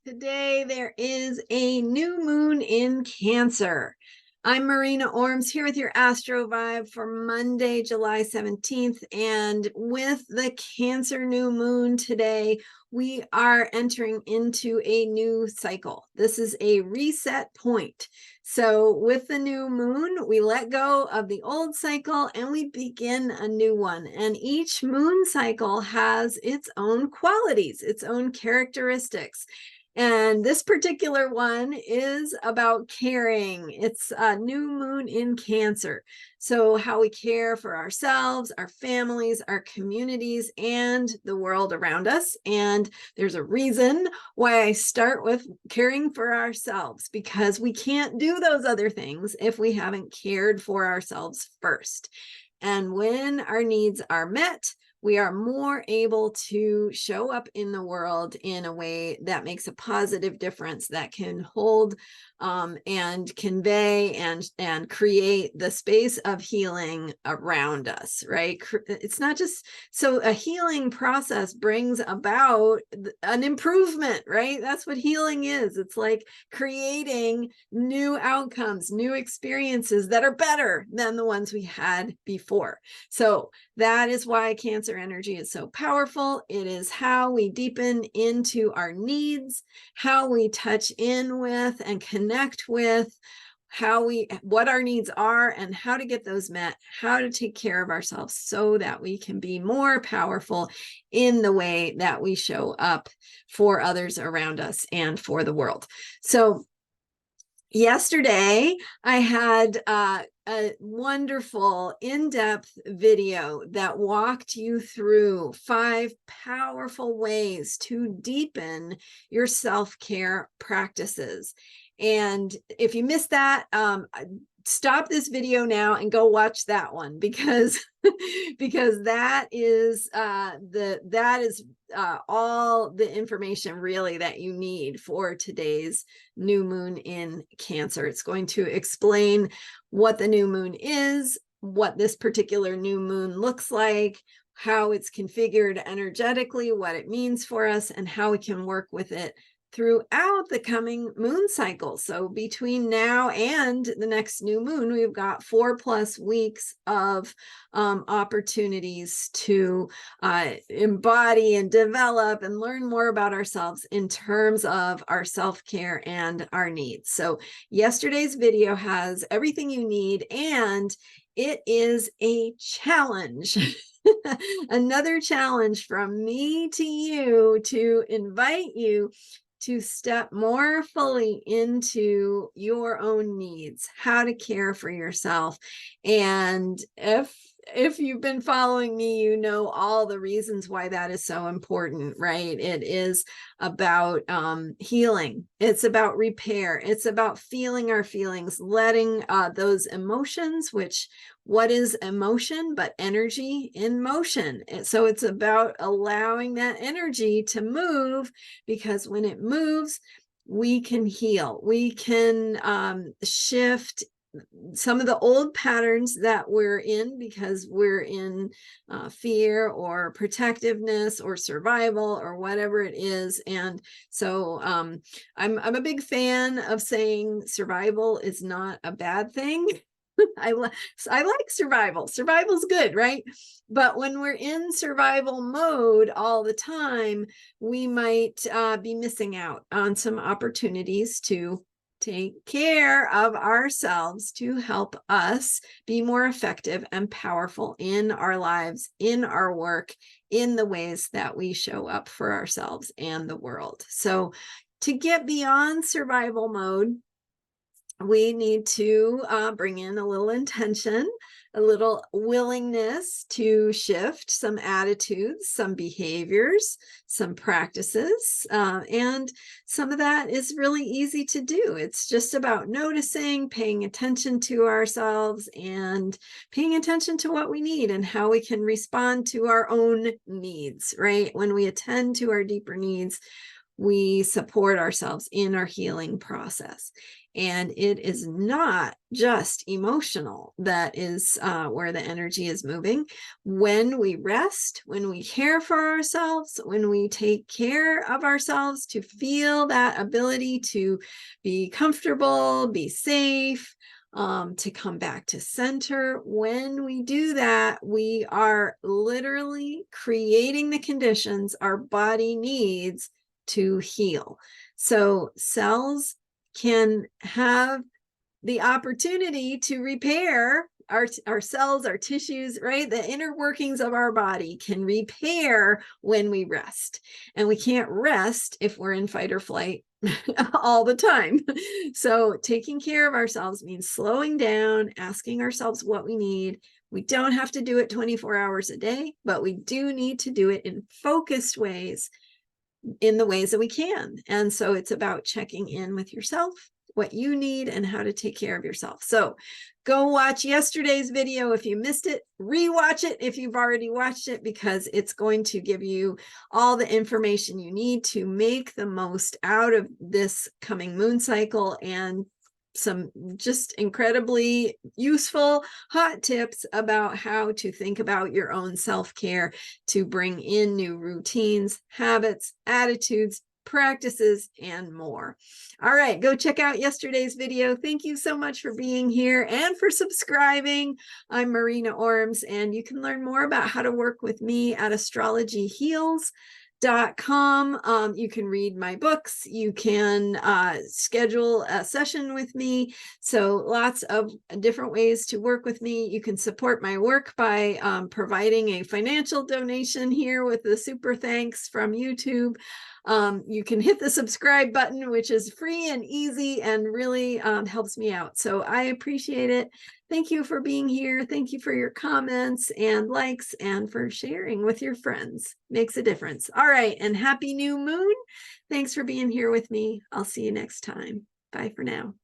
Today there is a new moon in Cancer. I'm Marina Ormes here with your Astro Vibe for Monday, July 17th. And with the Cancer new moon today, we are entering into a new cycle. This is a reset point. So with the new moon, we let go of the old cycle and we begin a new one. And each moon cycle has its own qualities, its own characteristics. And this particular one is about caring. It's a new moon in Cancer. So how we care for ourselves, our families, our communities, and the world around us. And there's a reason why I start with caring for ourselves, because we can't do those other things if we haven't cared for ourselves first. And when our needs are met, we are more able to show up in the world in a way that makes a positive difference, that can hold and convey and create the space of healing around us, right? It's not just, so a healing process brings about an improvement, right? That's what healing is. It's like creating new outcomes, new experiences that are better than the ones we had before. So that is why Cancer energy is so powerful. It is how we deepen into our needs, how we touch in with and connect with what our needs are and how to get those met, how to take care of ourselves so that we can be more powerful in the way that we show up for others around us and for the world. So yesterday, I had a wonderful in-depth video that walked you through 5 powerful ways to deepen your self-care practices. And if you missed that, stop this video now and go watch that one, because that is all the information really that you need for today's new moon in Cancer. It's going to explain what the new moon is, what this particular new moon looks like, how it's configured energetically, what it means for us, and how we can work with it throughout the coming moon cycle. So between now and the next new moon, we've got 4+ weeks of opportunities to embody and develop and learn more about ourselves in terms of our self-care and our needs. So yesterday's video has everything you need, and it is a challenge. Another challenge from me to you to invite you to step more fully into your own needs, how to care for yourself. And if you've been following me, you know all the reasons why that is so important, right? It is about healing. It's about repair. It's about feeling our feelings, letting those emotions, which what is emotion but energy in motion? So it's about allowing that energy to move, because when it moves, we can heal. We can shift some of the old patterns that we're in, because we're in fear or protectiveness or survival or whatever it is. And so I'm a big fan of saying survival is not a bad thing. I like survival. Survival's good, right? But when we're in survival mode all the time, we might be missing out on some opportunities to take care of ourselves, to help us be more effective and powerful in our lives, in our work, in the ways that we show up for ourselves and the world. So to get beyond survival mode, we need to bring in a little intention, a little willingness to shift some attitudes, some behaviors, some practices. And some of that is really easy to do. It's just about noticing, paying attention to ourselves, and paying attention to what we need and how we can respond to our own needs, right? When we attend to our deeper needs, we support ourselves in our healing process. And it is not just emotional that is where the energy is moving. When we rest, when we care for ourselves, when we take care of ourselves to feel that ability to be comfortable, be safe, to come back to center. When we do that, we are literally creating the conditions our body needs to heal. So cells can have the opportunity to repair our cells, our tissues, right? The inner workings of our body can repair when we rest. And we can't rest if we're in fight or flight all the time. So taking care of ourselves means slowing down, asking ourselves what we need. We don't have to do it 24 hours a day, but we do need to do it in focused ways, in the ways that we can. And so it's about checking in with yourself, what you need, and how to take care of yourself. So go watch yesterday's video if you missed it, rewatch it if you've already watched it, because it's going to give you all the information you need to make the most out of this coming moon cycle, and some just incredibly useful hot tips about how to think about your own self-care to bring in new routines, habits, attitudes, practices, and more. All right, go check out yesterday's video. Thank you so much for being here and for subscribing. I'm Marina Ormes, and you can learn more about how to work with me at astrologyheals.com. You can read my books. You can schedule a session with me. So lots of different ways to work with me. You can support my work by providing a financial donation here with the super thanks from YouTube. You can hit the subscribe button, which is free and easy and really helps me out. So I appreciate it. Thank you for being here. Thank you for your comments and likes and for sharing with your friends. Makes a difference. All right. And happy new moon. Thanks for being here with me. I'll see you next time. Bye for now.